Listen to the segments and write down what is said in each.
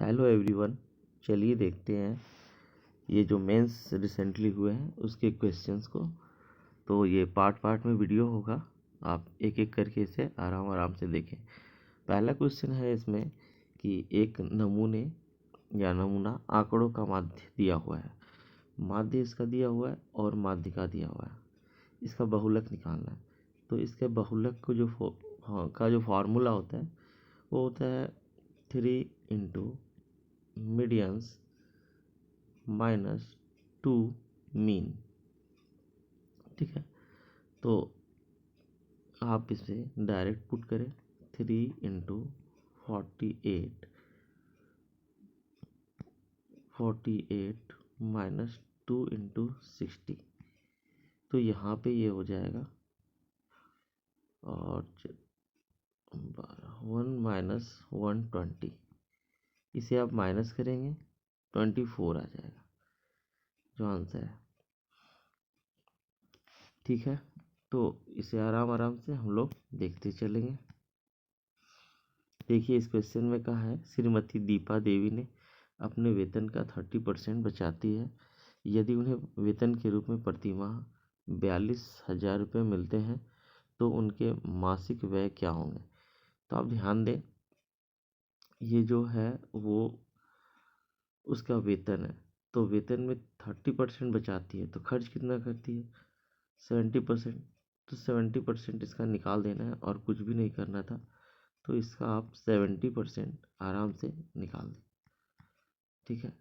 Hello everyone, चलिए देखते हैं ये जो मेंस रिसेंटली हुए हैं उसके क्वेश्चंस को। तो ये पार्ट में वीडियो होगा, आप एक एक करके इसे आराम से देखें। पहला क्वेश्चन है इसमें कि एक नमूना आंकड़ों का माध्य दिया हुआ है। माध्य इसका दिया हुआ है और माध्यिका दिया हुआ है। इसका बहुलक निकालना है। तो इसके बहुलक को जो फार्मूला होता है वो होता है 3 इंटू मीडियंस -2 मीन। ठीक है, तो आप इसे डायरेक्ट पुट करें 3 इंटू 48 -2 इंटू 60। तो यहाँ पे ये हो जाएगा और 1 - 120। इसे आप माइनस करेंगे 24 आ जाएगा जो आंसर है। ठीक है, तो इसे आराम से हम लोग देखते चलेंगे। देखिए, इस क्वेश्चन में कहा है श्रीमती दीपा देवी ने अपने वेतन का 30% बचाती है। यदि उन्हें वेतन के रूप में प्रति माह 42,000 रुपये मिलते हैं तो उनके मासिक व्यय क्या होंगे। तो आप ध्यान दें, ये जो है वो उसका वेतन है। तो वेतन में 30% बचाती है तो खर्च कितना करती है 70%। तो 70% इसका निकाल देना है और कुछ भी नहीं करना था। तो इसका आप 70% आराम से निकाल दें। ठीक है,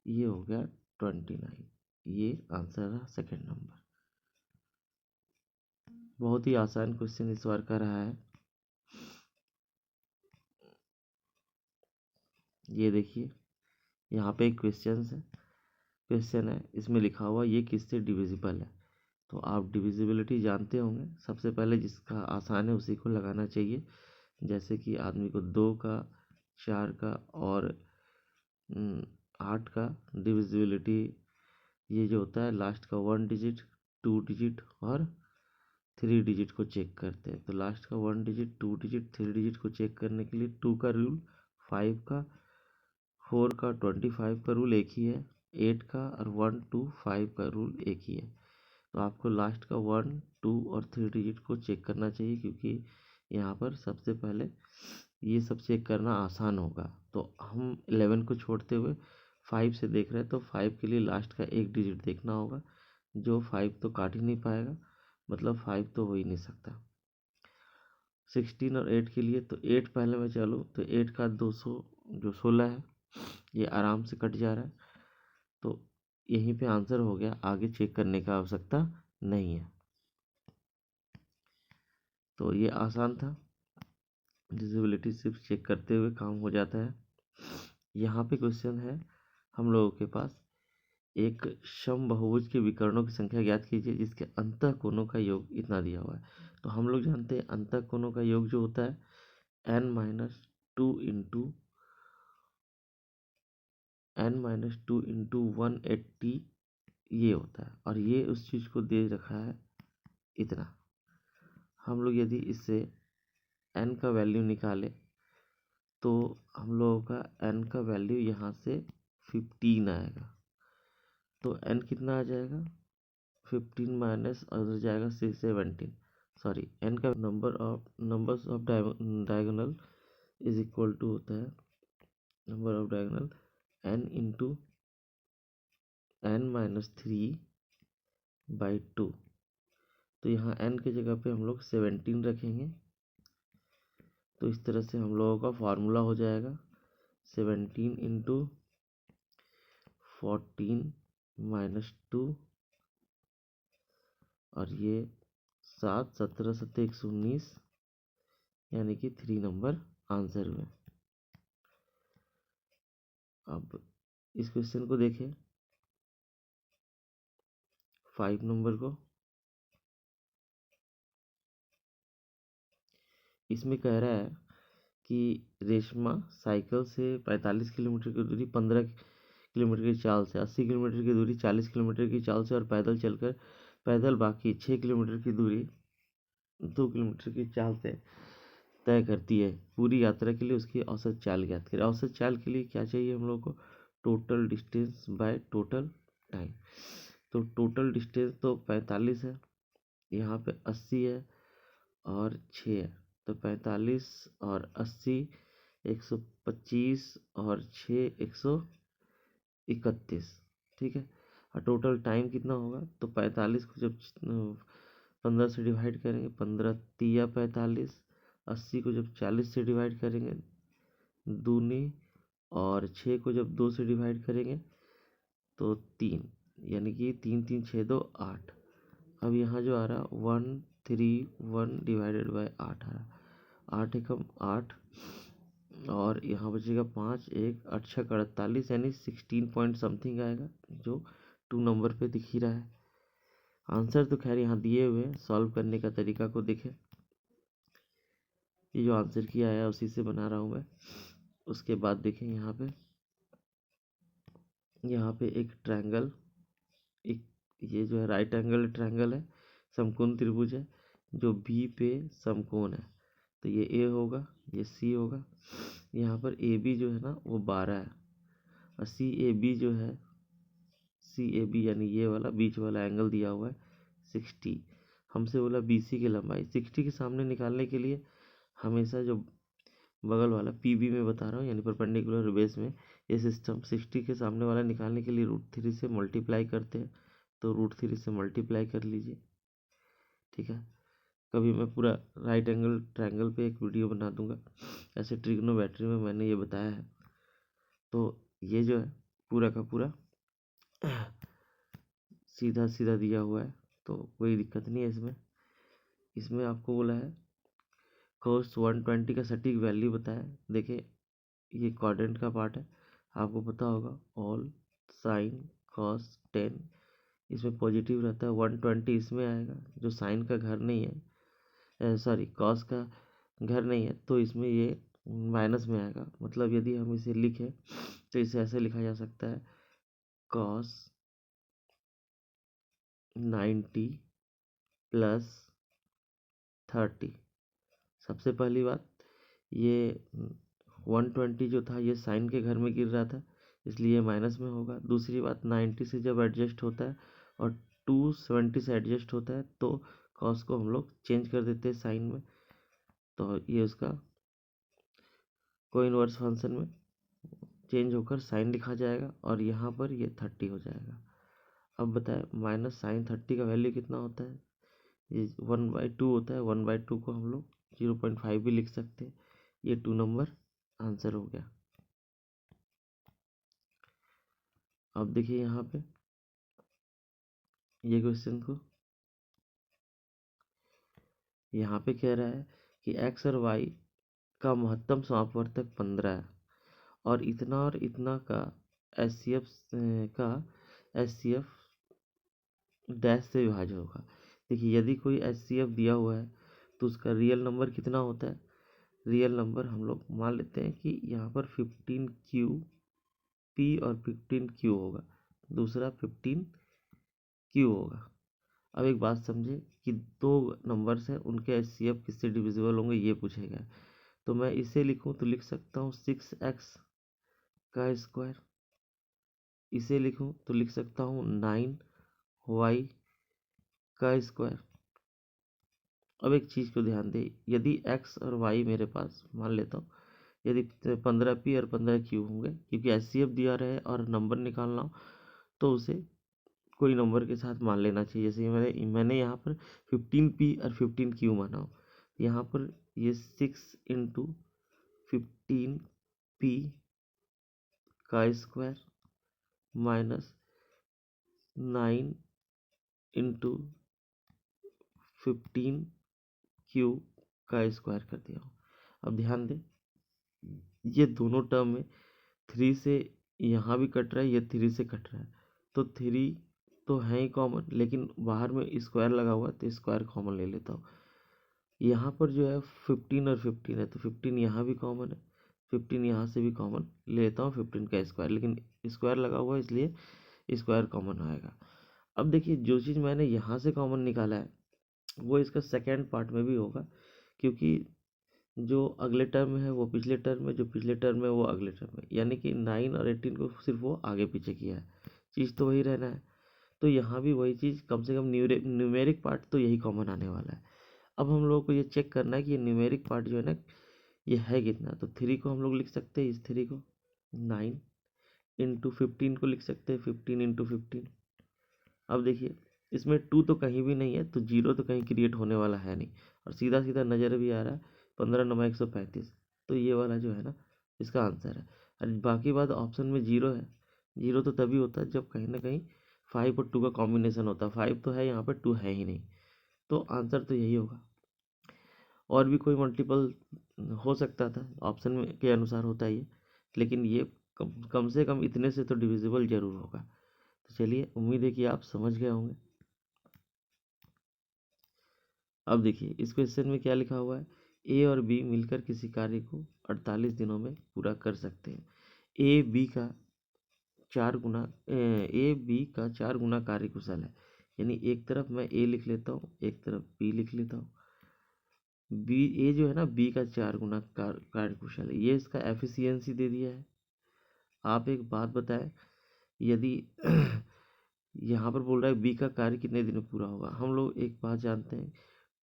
ये हो गया 29। ये आंसर है सेकंड नंबर। बहुत ही आसान क्वेश्चन इस बार का रहा है। ये देखिए, यहाँ पे एक क्वेश्चन है, इसमें लिखा हुआ ये किससे डिविजिबल है। तो आप डिविजिबिलिटी जानते होंगे। सबसे पहले जिसका आसान है उसी को लगाना चाहिए। जैसे कि आदमी को 2 का, 4 का और 8 का डिविजिबिलिटी, ये जो होता है लास्ट का 1 डिजिट, 2 डिजिट और 3 डिजिट को चेक करते हैं। तो लास्ट का 1 डिजिट, 2 डिजिट, 3 डिजिट को चेक करने के लिए 2 का रूल, 5 का, 4 का, 25 का रूल एक ही है, 8 का और 1 2 5 का रूल एक ही है। तो आपको लास्ट का 1 2 और 3 डिजिट को चेक करना चाहिए, क्योंकि यहाँ पर सबसे पहले ये सब चेक करना आसान होगा। तो हम 11 को छोड़ते हुए 5 से देख रहे हैं, तो 5 के लिए लास्ट का एक डिजिट देखना होगा। जो 5 तो काट ही नहीं पाएगा, मतलब 5 तो हो ही नहीं सकता। 16 और 8 के लिए, तो 8 पहले में चलो, तो 8 का 200 जो 16 है ये आराम से कट जा रहा है। तो यहीं पे आंसर हो गया, आगे चेक करने का आवश्यकता नहीं है। तो ये आसान था, डिसेबिलिटी सिर्फ चेक करते हुए काम हो जाता है। यहाँ पे क्वेश्चन है हम लोगों के पास, एक समबाहुभुज के विकर्णों की संख्या ज्ञात कीजिए जिसके अंतः कोणों का योग इतना दिया हुआ है। तो हम लोग जानते हैं अंतः कोणों का योग जो होता है n-2 इंटू 180 ये होता है, और ये उस चीज़ को दे रखा है इतना। हम लोग यदि इससे n का वैल्यू निकाले तो हम लोगों का n का वैल्यू यहाँ से 15 आएगा। तो n कितना आ जाएगा 15 माइनस और जाएगा 17। सॉरी, n का numbers of diagonal is equal to होता है number of diagonal n into n-3/2। तो यहाँ n की जगह पे हम लोग 17 रखेंगे। तो इस तरह से हम लोगों का फार्मूला हो जाएगा 17 इंटू 14-2 और ये 7 17 7 119, यानी कि 3 नंबर आंसर हुए। अब इस क्वेश्चन को देखें, 5 नंबर को। इसमें कह रहा है कि रेशमा साइकिल से 45 किलोमीटर की दूरी 15 किलोमीटर की चाल से, 80 किलोमीटर की दूरी 40 किलोमीटर की चाल से और पैदल बाकी 6 किलोमीटर की दूरी 2 किलोमीटर की चाल से तय करती है। पूरी यात्रा के लिए उसकी औसत चाल ज्ञात करें। औसत चाल के लिए क्या चाहिए हम लोग को? Total distance by total time. तो टोटल डिस्टेंस तो 45 है, यहाँ पे 80 है और 6 है, तो 45 और 80 125 और 6 131। ठीक है। और टोटल टाइम कितना होगा? तो 45 को जब 15 से डिवाइड करेंगे, 15 तिया 45, 80 को जब 40 से डिवाइड करेंगे दूनी, और 6 को जब 2 से डिवाइड करेंगे तो 3, यानी कि 3 3 6 2 8। अब यहाँ जो आ रहा 131 डिवाइडेड बाय 8 आ रहा, 8 एकम 8, और यहाँ बचेगा 5, 1 8 6 48, यानी 16 पॉइंट समथिंग आएगा, जो 2 नंबर पे दिख ही रहा है। आंसर तो खैर यहाँ दिए हुए हैं, सॉल्व करने का तरीका को देखें। ये जो आंसर किया है उसी से बना रहा हूँ मैं। उसके बाद देखें यहाँ पे एक ट्रायंगल, एक ये जो है राइट एंगल ट्रायंगल है, समकोण त्रिभुज है, जो बी पे समकोण है। तो ये ए होगा, ये सी होगा। यहाँ पर ए बी जो है ना वो 12 है, और सी ए बी जो है, सी ए बी यानी ये वाला बीच वाला एंगल दिया हुआ है 60। हमसे बोला बी सी की लंबाई 60 के सामने निकालने के लिए हमेशा जो बगल वाला पी बी में बता रहा हूँ, यानी परपेंडिकुलर बेस में ये सिस्टम 60 के सामने वाला निकालने के लिए √3 से मल्टीप्लाई करते हैं। तो √3 से मल्टीप्लाई कर लीजिए। ठीक है। कभी मैं पूरा राइट एंगल ट्रायंगल पे एक वीडियो बना दूंगा, ऐसे ट्रिग्नोमेट्री में मैंने ये बताया है। तो ये जो है पूरा का पूरा सीधा सीधा दिया हुआ है, तो कोई दिक्कत नहीं है इसमें। इसमें आपको बोला है cos 120 का सटीक वैल्यू बताया। देखिए ये क्वाड्रेंट का पार्ट है, आपको पता होगा ऑल साइन cos 10, इसमें पॉजिटिव रहता है। 120 इसमें आएगा, जो साइन का घर नहीं है, सॉरी कॉस का घर नहीं है, तो इसमें ये माइनस में आएगा। मतलब यदि हम इसे लिखें तो इसे ऐसे लिखा जा सकता है cos 90 प्लस 30। सबसे पहली बात, ये 120 जो था ये साइन के घर में गिर रहा था, इसलिए माइनस में होगा। दूसरी बात, 90 से जब एडजस्ट होता है और 270 से एडजस्ट होता है तो कॉस को हम लोग चेंज कर देते हैं साइन में, तो ये उसका को इनवर्स फंक्शन में चेंज होकर साइन लिखा जाएगा, और यहाँ पर ये 30 हो जाएगा। अब बताए माइनस साइन 30 का वैल्यू कितना होता है? ये 1/2 होता है। 1/2 को हम लोग 0.5 भी लिख सकते हैं। ये 2 नंबर आंसर हो गया। अब देखिए यहाँ पे ये क्वेश्चन को, यहाँ पे कह रहा है कि x और y का महत्तम समापवर्तक 15 है, और इतना का एच सी एफ डैश से विभाज्य होगा। देखिए यदि कोई एच दिया हुआ है तो उसका रियल नंबर कितना होता है? रियल नंबर हम लोग मान लेते हैं कि यहाँ पर 15Q और 15Q होगा, दूसरा 15Q होगा। अब एक बात समझे कि दो नंबर्स हैं, उनके एच किससे डिविजिबल होंगे ये पूछेगा। तो मैं इसे लिखूं तो लिख सकता हूँ 6x का स्क्वायर, इसे लिखूं तो लिख सकता हूँ 9y का स्क्वायर। अब एक चीज़ को ध्यान दे, यदि x और y मेरे पास मान लेता हूँ, यदि 15P और 15Q होंगे, क्योंकि एच दिया रहे और नंबर निकालना हो तो उसे कोई नंबर के साथ मान लेना चाहिए। जैसे मैंने यहाँ पर 15P और 15Q माना हो, यहाँ पर ये 6 × 15P का स्क्वायर माइनस 9 × 15Q का स्क्वायर कर दिया हूँ। अब ध्यान दें, ये दोनों टर्म में 3 से यहाँ भी कट रहा है, ये 3 से कट रहा है, तो 3 तो है ही कॉमन, लेकिन बाहर में स्क्वायर लगा हुआ है तो स्क्वायर कॉमन ले लेता हूँ। यहाँ पर जो है 15 और 15 है, तो 15 यहाँ भी कॉमन है, 15 यहाँ से भी कॉमन ले लेता हूँ 15 का स्क्वायर, लेकिन स्क्वायर लगा हुआ है इसलिए स्क्वायर कॉमन आएगा। अब देखिए जो चीज़ मैंने यहाँ से कॉमन निकाला है वो इसका सेकेंड पार्ट में भी होगा, क्योंकि जो अगले टर्म में है वो पिछले टर्म में, जो पिछले टर्म में वो अगले टर्म में, यानी कि 9 और 18 को सिर्फ वो आगे पीछे किया है, चीज़ तो वही रहना है। तो यहाँ भी वही चीज़, कम से कम न्यूमेरिक पार्ट तो यही कॉमन आने वाला है। अब हम लोगों को ये चेक करना है कि ये न्यूमेरिक पार्ट जो है ना, ये है कितना। तो 3 को हम लोग लिख सकते हैं, इस 3 को 9 इंटू 15 को लिख सकते हैं 15 इंटू 15। अब देखिए इसमें 2 तो कहीं भी नहीं है, तो 0 तो कहीं क्रिएट होने वाला है नहीं, और सीधा सीधा नज़र भी आ रहा है 15 नमा 135, तो ये वाला जो है ना इसका आंसर है। और बाकी बात ऑप्शन में 0 है, 0 तो तभी होता है जब कहीं ना कहीं 5 और 2 का कॉम्बिनेशन होता है, 5 तो है यहाँ पर, 2 है ही नहीं, तो आंसर तो यही होगा। और भी कोई मल्टीपल हो सकता था, ऑप्शन में के अनुसार होता ही है, लेकिन ये कम से कम इतने से तो डिविजिबल जरूर होगा। तो चलिए, उम्मीद है कि आप समझ गए होंगे। अब देखिए इस क्वेश्चन में क्या लिखा हुआ है, ए और बी मिलकर किसी कार्य को 48 दिनों में पूरा कर सकते हैं। ए बी का 4 गुना कार्य कुशल है, यानी एक तरफ मैं ए लिख लेता हूँ, एक तरफ बी लिख लेता हूँ। बी ए जो है ना बी का 4 गुना कार्य कुशल है, ये इसका एफिशिएंसी दे दिया है। आप एक बात बताएं, यदि यहाँ पर बोल रहा है बी का कार्य कितने दिन में पूरा होगा, हम लोग एक बात जानते हैं,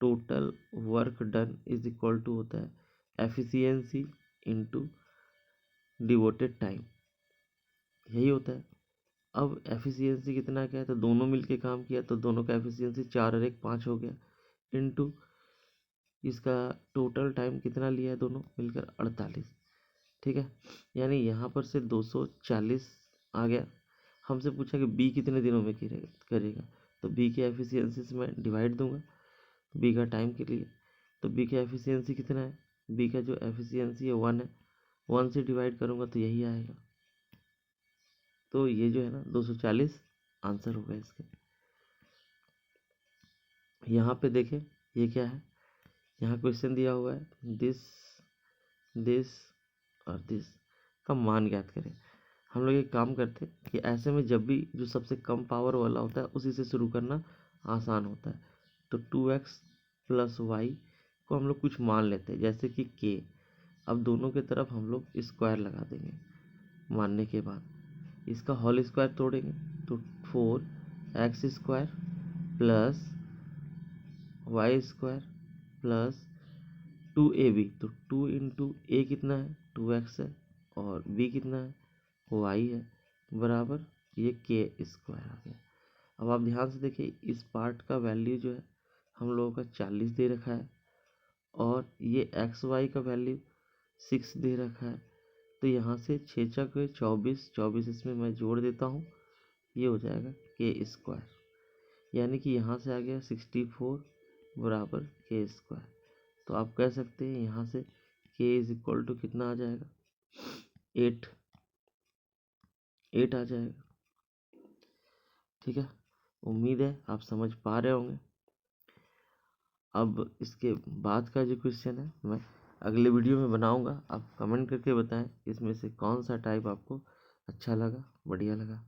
total work done is equal to होता है एफिशिएंसी इंटू डिवोटेड टाइम, यही होता है। अब एफिशिएंसी कितना क्या है, तो दोनों मिलके काम किया तो दोनों का एफिशिएंसी 4 और 1 5 हो गया, इंटू इसका टोटल टाइम कितना लिया है दोनों मिलकर 48, ठीक है। यानी यहाँ पर से 240 आ गया। हमसे पूछा कि बी कितने दिनों में करेगा, तो बी की एफिशिएंसी से मैं डिवाइड दूंगा बी का टाइम के लिए। तो बी का एफिशिएंसी कितना है, बी का जो एफिशिएंसी है 1 है, 1 से डिवाइड करूंगा तो यही आएगा। तो ये जो है ना 240 आंसर होगा इसका। यहाँ पे देखें ये क्या है, यहाँ क्वेश्चन दिया हुआ है दिस दिस और दिस का मान ज्ञात करें। हम लोग एक काम करते हैं कि ऐसे में जब भी जो सबसे कम पावर वाला होता है उसी से शुरू करना आसान होता है। तो 2x प्लस वाई को हम लोग कुछ मान लेते हैं, जैसे कि k। अब दोनों के तरफ हम लोग स्क्वायर लगा देंगे, मानने के बाद इसका होल स्क्वायर तोड़ेंगे तो 4x square plus Y square plus 2ab, तो 2 इंटू ए कितना है 2x है, और b कितना है y है, बराबर ये k स्क्वायर आ गया। अब आप ध्यान से देखिए इस पार्ट का वैल्यू जो है हम लोगों का 40 दे रखा है, और ये एक्स वाई का वैल्यू 6 दे रखा है। तो यहाँ से 6 चक 24, 24 इसमें मैं जोड़ देता हूँ, ये हो जाएगा के स्क्वायर, यानी कि यहाँ से आ गया 64 बराबर के स्क्वायर। तो आप कह सकते हैं यहाँ से के इज इक्वल टू कितना आ जाएगा 8 आ जाएगा, ठीक है। उम्मीद है आप समझ पा रहे होंगे। अब इसके बाद का जो क्वेश्चन है मैं अगले वीडियो में बनाऊंगा, आप कमेंट करके बताएं इसमें से कौन सा टाइप आपको अच्छा लगा, बढ़िया लगा।